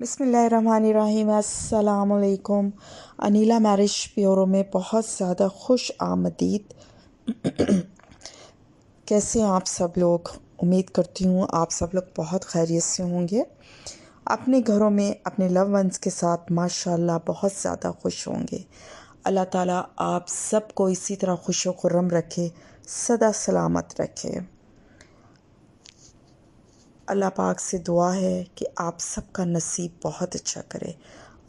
बिस्मिल्लाहिर्रहमानिर्रहीम। अस्सलामुअलैकुम। Anila marriage bureau में बहुत ज़्यादा खुश आमदीद। कैसे हैं आप सब लोग? उम्मीद करती हूँ आप सब लोग बहुत खैरियत से होंगे, अपने घरों में अपने लव वंस के साथ माशाल्लाह बहुत ज़्यादा खुश होंगे। अल्लाह ताला आप सबको इसी तरह खुश व खुर्रम रखे, सदा सलामत रखे। अल्लाह पाक से दुआ है कि आप सबका नसीब बहुत अच्छा करे।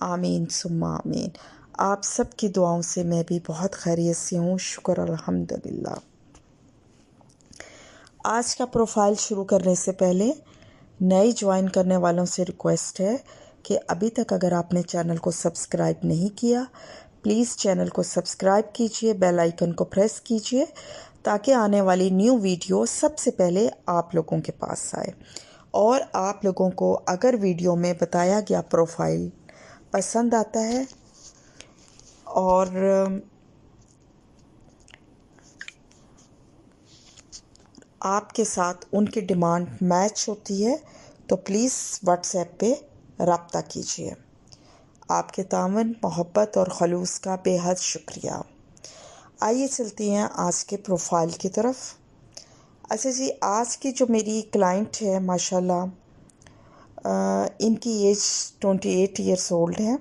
आमीन सुम्मा आमीन। आप सब की दुआओं से मैं भी बहुत खैरियत से हूँ, शुक्र अल्हम्दुलिल्लाह। आज का प्रोफाइल शुरू करने से पहले नए ज्वाइन करने वालों से रिक्वेस्ट है कि अभी तक अगर आपने चैनल को सब्सक्राइब नहीं किया, प्लीज़ चैनल को सब्सक्राइब कीजिए, बेल आइकन को प्रेस कीजिए ताकि आने वाली न्यू वीडियो सबसे पहले आप लोगों के पास आए। और आप लोगों को अगर वीडियो में बताया गया प्रोफाइल पसंद आता है और आपके साथ उनकी डिमांड मैच होती है तो प्लीज़ व्हाट्सएप पे रब्ता कीजिए। आपके तावन, मोहब्बत और खलूस का बेहद शुक्रिया। आइए चलती हैं आज के प्रोफाइल की तरफ। अच्छा जी, आज की जो मेरी क्लाइंट है माशाल्लाह, इनकी एज 28 ईयर्स ओल्ड है।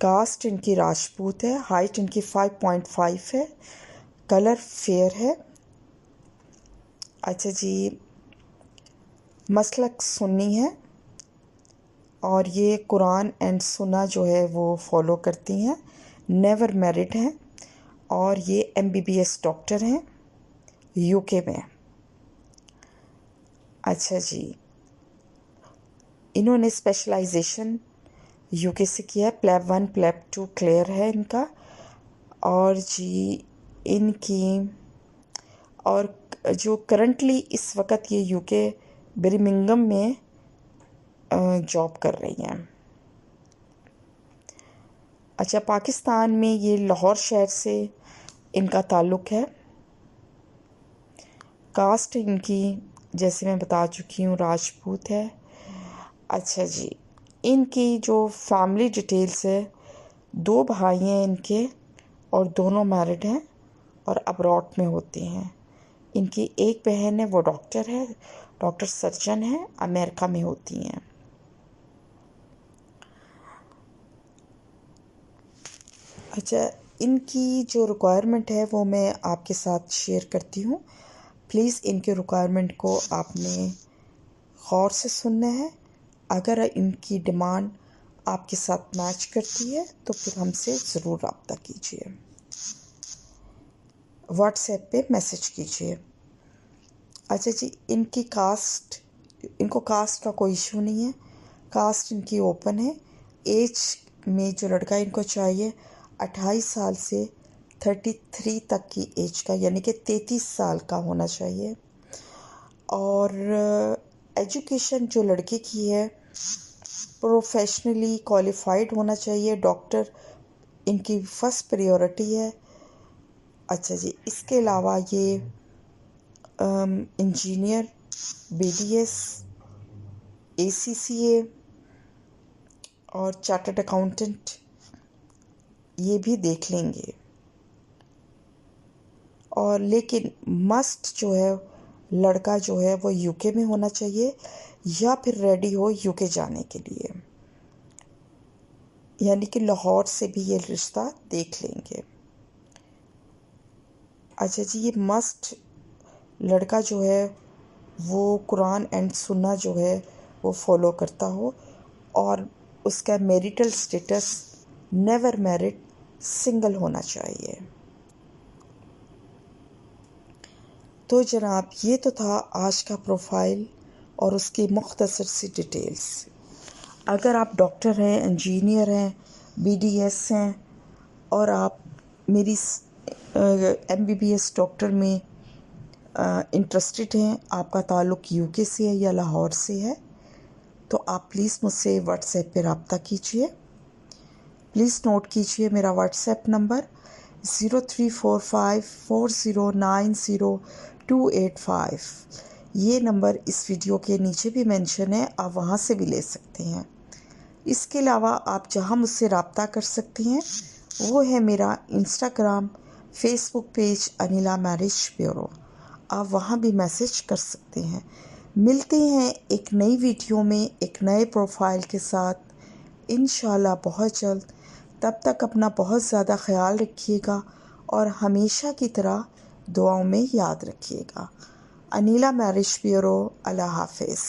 कास्ट इनकी राजपूत है। हाइट इनकी 5.5 है। कलर फेयर है। अच्छा जी, मसलक सुन्नी है और ये कुरान एंड सुन्ना जो है वो फॉलो करती हैं। नेवर मैरिड हैं और ये MBBS डॉक्टर हैं UK में। अच्छा जी, इन्होंने स्पेशलाइजेशन UK से किया है। प्लेब 1 प्लेब 2 क्लियर है इनका। और जी इनकी और जो करंटली इस वक्त ये UK बर्मिंघम में जॉब कर रही हैं। अच्छा, पाकिस्तान में ये लाहौर शहर से इनका ताल्लुक़ है। कास्ट इनकी जैसे मैं बता चुकी हूँ राजपूत है। अच्छा जी, इनकी जो फैमिली डिटेल्स है, 2 भाई हैं इनके और दोनों मैरिड हैं और अब्रॉड में होते हैं। इनकी एक बहन है, वो डॉक्टर है, डॉक्टर सर्जन है, अमेरिका में होती हैं। अच्छा, इनकी जो रिक्वायरमेंट है वो मैं आपके साथ शेयर करती हूँ। प्लीज़ इनके रिक्वायरमेंट को आपने गौर से सुनना है। अगर इनकी डिमांड आपके साथ मैच करती है तो फिर हमसे ज़रूर रब्ता कीजिए, व्हाट्सएप पे मैसेज कीजिए। अच्छा जी, इनको कास्ट का कोई इशू नहीं है। कास्ट इनकी ओपन है। एज में जो लड़का इनको चाहिए 28 साल से 33 तक की एज का, यानी कि 33 साल का होना चाहिए। और एजुकेशन जो लड़के की है प्रोफेशनली क्वालिफाइड होना चाहिए। डॉक्टर इनकी फर्स्ट प्रायोरिटी है। अच्छा जी, इसके अलावा ये इंजीनियर, BDS, ACCA और चार्टर्ड अकाउंटेंट ये भी देख लेंगे। और लेकिन मस्ट जो है लड़का जो है वो UK में होना चाहिए या फिर रेडी हो UK जाने के लिए, यानी कि लाहौर से भी ये रिश्ता देख लेंगे। अच्छा जी, ये मस्ट लड़का जो है वो कुरान एंड सुन्ना जो है वो फॉलो करता हो और उसका marital status never married, single होना चाहिए। तो जनाब, ये तो था आज का प्रोफाइल और उसकी मुख्तसर सी डिटेल्स। अगर आप डॉक्टर हैं, इंजीनियर हैं, BDS हैं और आप मेरी MBBS डॉक्टर में इंटरेस्टेड हैं, आपका ताल्लुक़ UK से है या लाहौर से है, तो आप प्लीज़ मुझसे व्हाट्सएप पे रब्ता कीजिए। प्लीज़ नोट कीजिए मेरा व्हाट्सएप नंबर 0345409028 ये नंबर इस वीडियो के नीचे भी मेंशन है, आप वहाँ से भी ले सकते हैं। इसके अलावा आप जहां मुझसे रब्ता कर सकते हैं वो है मेरा Instagram, Facebook page Anila marriage bureau. आप वहां भी मैसेज कर सकते हैं। मिलते हैं एक नई वीडियो में एक नए प्रोफाइल के साथ इंशाल्लाह बहुत जल्द। तब तक अपना बहुत ज़्यादा ख्याल रखिएगा और हमेशा की तरह दुआओं में याद रखिएगा। अनिला मैरिज ब्यूरो, अल्लाह हाफिज़।